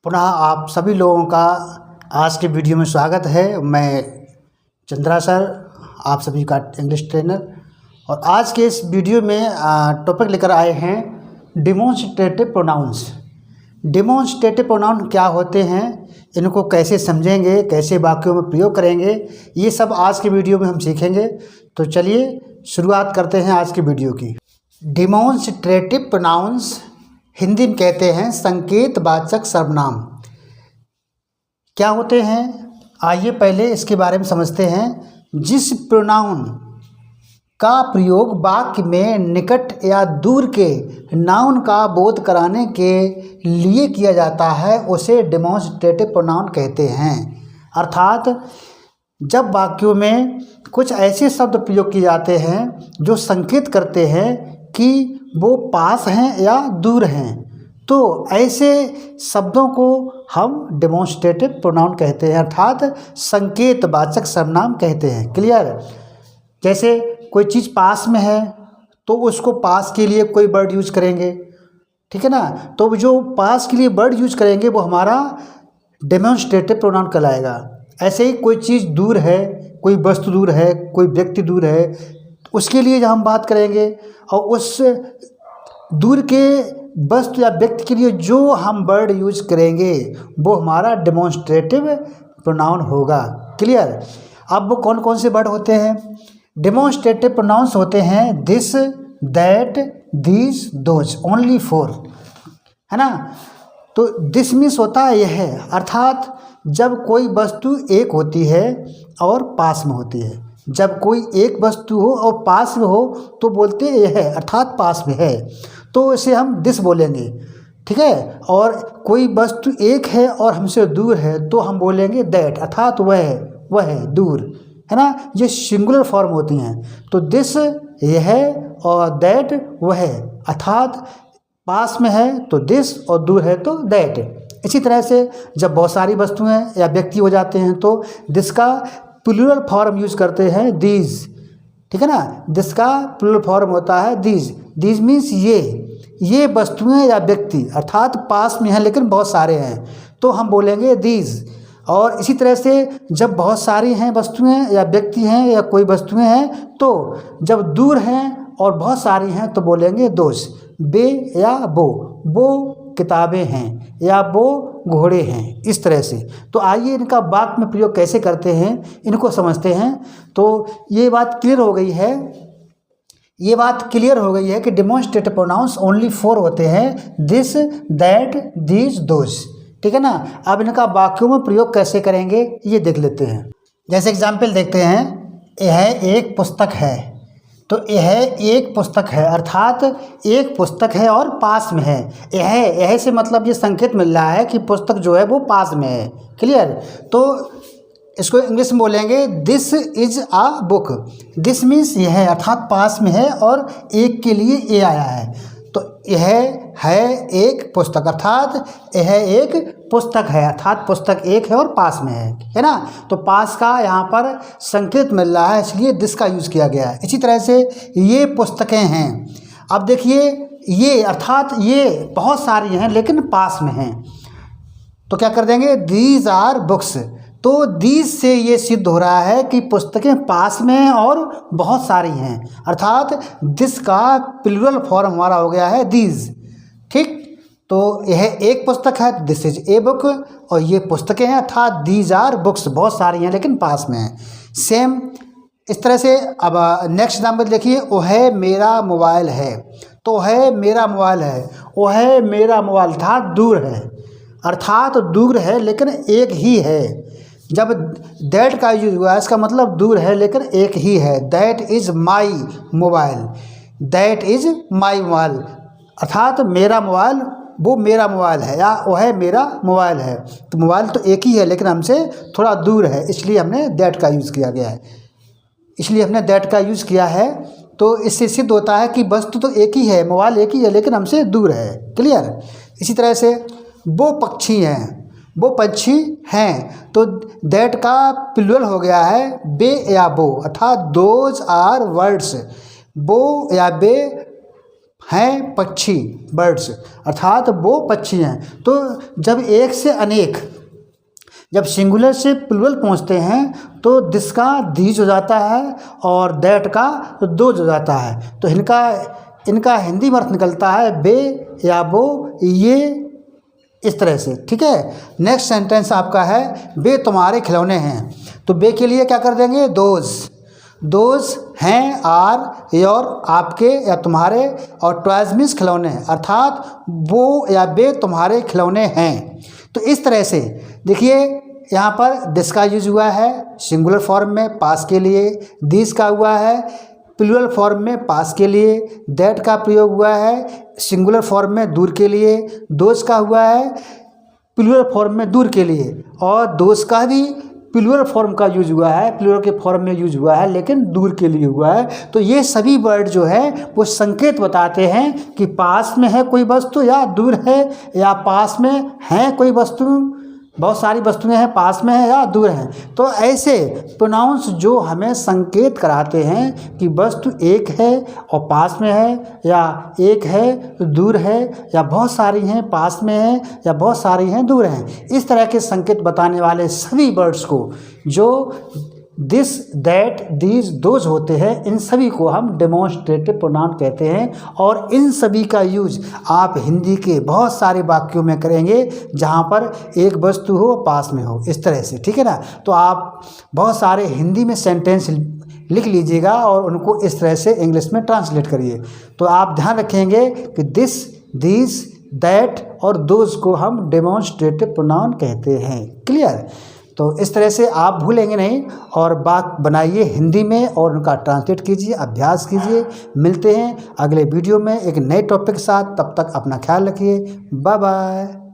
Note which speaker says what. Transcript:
Speaker 1: पुनः आप सभी लोगों का आज के वीडियो में स्वागत है। मैं चंद्रा सर, आप सभी का इंग्लिश ट्रेनर। और आज के इस वीडियो में टॉपिक लेकर आए हैं डिमॉन्स्ट्रेटिव प्रोनाउंस। डिमॉन्स्ट्रेटिव प्रोनाउन क्या होते हैं, इनको कैसे समझेंगे, कैसे वाक्यों में प्रयोग करेंगे, ये सब आज के वीडियो में हम सीखेंगे। तो चलिए शुरुआत करते हैं आज की वीडियो की। डिमॉन्स्ट्रेटिव प्रोनाउंस हिंदी में कहते हैं संकेतवाचक सर्वनाम। क्या होते हैं, आइए पहले इसके बारे में समझते हैं। जिस प्रोनाउन का प्रयोग वाक्य में निकट या दूर के नाउन का बोध कराने के लिए किया जाता है उसे डिमॉन्स्ट्रेटिव प्रोनाउन कहते हैं। अर्थात जब वाक्यों में कुछ ऐसे शब्द प्रयोग किए जाते हैं जो संकेत करते हैं कि वो पास हैं या दूर हैं, तो ऐसे शब्दों को हम डिमॉन्स्ट्रेटिव प्रोनाउन कहते हैं, अर्थात संकेतवाचक सर्वनाम कहते हैं। क्लियर। जैसे कोई चीज़ पास में है तो उसको पास के लिए कोई वर्ड यूज करेंगे, ठीक है ना। तो जो पास के लिए वर्ड यूज करेंगे वो हमारा डिमॉन्स्ट्रेटिव प्रोनाउन कहलाएगा। ऐसे ही कोई चीज़ दूर है, कोई वस्तु दूर है, कोई व्यक्ति दूर है, उसके लिए जब हम बात करेंगे और उस दूर के वस्तु या व्यक्ति के लिए जो हम वर्ड यूज करेंगे वो हमारा डिमॉन्स्ट्रेटिव प्रोनाउन होगा। क्लियर। अब वो कौन कौन से वर्ड होते हैं? डिमॉन्स्ट्रेटिव प्रोनाउंस होते हैं this, that, these, those, only 4, है ना। तो दिस मीन्स होता है यह, अर्थात जब कोई वस्तु एक होती है और पास में होती है। जब कोई एक वस्तु हो और पास में हो तो बोलते हैं यह है, अर्थात पास में है, तो इसे हम दिस बोलेंगे, ठीक है। और कोई वस्तु एक है और हमसे दूर है तो हम बोलेंगे दैट, अर्थात वह है दूर, है ना। ये सिंगुलर फॉर्म होती हैं। तो दिस यह और दैट वह, अर्थात पास में है तो दिस और दूर है तो दैट। इसी तरह से जब बहुत सारी वस्तुएं या व्यक्ति हो जाते हैं तो दिस का प्लूरल फॉर्म यूज करते हैं दीज, ठीक है ना। दिस का प्लूरल फॉर्म होता है दीज। दीज मीन्स ये वस्तुएं या व्यक्ति, अर्थात पास में हैं लेकिन बहुत सारे हैं तो हम बोलेंगे दीज। और इसी तरह से जब बहुत सारी हैं वस्तुएं या व्यक्ति हैं या कोई वस्तुएं हैं, तो जब दूर हैं और बहुत सारी हैं तो बोलेंगे दोज। बे या वो किताबें हैं या वो घोड़े हैं, इस तरह से। तो आइए इनका वाक्य में प्रयोग कैसे करते हैं इनको समझते हैं। तो ये बात क्लियर हो गई है कि डिमॉन्स्ट्रेटिव प्रोनाउंस ओनली 4 होते हैं, दिस, दैट, दीज, दोज, ठीक है ना। अब इनका वाक्यों में प्रयोग कैसे करेंगे ये देख लेते हैं। जैसे एग्जाम्पल देखते हैं, यह एक पुस्तक है। तो यह एक पुस्तक है, अर्थात एक पुस्तक है और पास में है। यह से मतलब ये संकेत मिल रहा है कि पुस्तक जो है वो पास में है। क्लियर। तो इसको इंग्लिश में बोलेंगे this is a book. This means यह, अर्थात पास में है और एक के लिए ए आया है। तो यह है एक पुस्तक, अर्थात यह एक पुस्तक है, अर्थात पुस्तक एक है और पास में है ना। तो पास का यहाँ पर संकेत मिल रहा है, इसलिए दिस का यूज़ किया गया है। इसी तरह से ये पुस्तकें हैं। अब देखिए ये, अर्थात ये बहुत सारी हैं लेकिन पास में हैं, तो क्या कर देंगे, दीज आर बुक्स। तो दीज से ये सिद्ध हो रहा है कि पुस्तकें पास में हैं और बहुत सारी हैं, अर्थात दिस का प्लूरल फॉर्म हमारा हो गया है दीज, ठीक। तो यह एक पुस्तक है, दिस इज ए बुक, और ये पुस्तकें हैं अर्थात दीज आर बुक्स, बहुत सारी हैं लेकिन पास में हैं। सेम इस तरह से। अब नेक्स्ट एग्जाम्पल देखिए, वह मेरा मोबाइल है। तो वह मेरा मोबाइल है, वह मेरा मोबाइल था दूर है, अर्थात दूर है लेकिन एक ही है। जब दैट का यूज हुआ इसका मतलब दूर है लेकिन एक ही है। That is my mobile, that is my mobile, अर्थात मेरा मोबाइल वो मेरा मोबाइल है या वह मेरा मोबाइल है। तो मोबाइल तो एक ही है लेकिन हमसे थोड़ा दूर है, इसलिए हमने दैट का यूज़ किया गया है, इसलिए हमने दैट का यूज़ किया है। तो इससे सिद्ध होता है कि वस्तु तो एक ही है, मोबाइल एक ही है लेकिन हमसे दूर है। क्लियर। इसी तरह से वो पक्षी हैं, वो पंछी हैं, तो दैट का प्लूरल हो गया है बे या वो, अर्थात दोज आर वर्ड्स। वो या बे हैं पक्षी, बर्ड्स, अर्थात वो पक्षी हैं। तो जब एक से अनेक, जब सिंगुलर से प्लूरल पहुंचते हैं तो दिस का दीज हो जाता है और दैट का दोज हो जाता है। तो इनका हिंदी में अर्थ निकलता है बे या वो, ये, इस तरह से, ठीक है। नेक्स्ट सेंटेंस आपका है वे तुम्हारे खिलौने हैं। तो बे के लिए क्या कर देंगे, दोज हैं, आर योर, आपके या तुम्हारे, और टॉयज मीन्स खिलौने, अर्थात वो या वे तुम्हारे खिलौने हैं। तो इस तरह से देखिए यहाँ पर दिस का यूज हुआ है सिंगुलर फॉर्म में पास के लिए, दिस का हुआ है प्लूरल फॉर्म में पास के लिए, दैट का प्रयोग हुआ है सिंगुलर फॉर्म में दूर के लिए, दोज का हुआ है प्लूरल फॉर्म में दूर के लिए, और दोज का भी प्लूरल फॉर्म का यूज हुआ है, प्लूरल के फॉर्म में यूज हुआ है लेकिन दूर के लिए हुआ है। तो ये सभी वर्ड जो है वो संकेत बताते हैं कि पास में है कोई वस्तु या दूर है, या पास में है कोई वस्तु, बहुत सारी वस्तुएं हैं, पास में है या दूर हैं। तो ऐसे प्रोनाउंस जो हमें संकेत कराते हैं कि वस्तु एक है और पास में है, या एक है दूर है, या बहुत सारी हैं पास में है, या बहुत सारी हैं दूर हैं, इस तरह के संकेत बताने वाले सभी वर्ड्स को, जो दिस, दैट, दीज, दोज होते हैं, इन सभी को हम डेमोन्स्ट्रेटिव प्रोनाउन कहते हैं। और इन सभी का यूज आप हिंदी के बहुत सारे वाक्यों में करेंगे जहाँ पर एक वस्तु हो पास में हो, इस तरह से, ठीक है ना। तो आप बहुत सारे हिंदी में सेंटेंस लिख लीजिएगा और उनको इस तरह से इंग्लिश में ट्रांसलेट करिए। तो आप ध्यान रखेंगे कि दिस, दीज, दैट और दोज को हम डेमोन्स्ट्रेटिव प्रोनाउन कहते हैं। क्लियर। तो इस तरह से आप भूलेंगे नहीं, और बात बनाइए हिंदी में और उनका ट्रांसलेट कीजिए, अभ्यास कीजिए। मिलते हैं अगले वीडियो में एक नए टॉपिक के साथ, तब तक अपना ख्याल रखिए। Bye bye.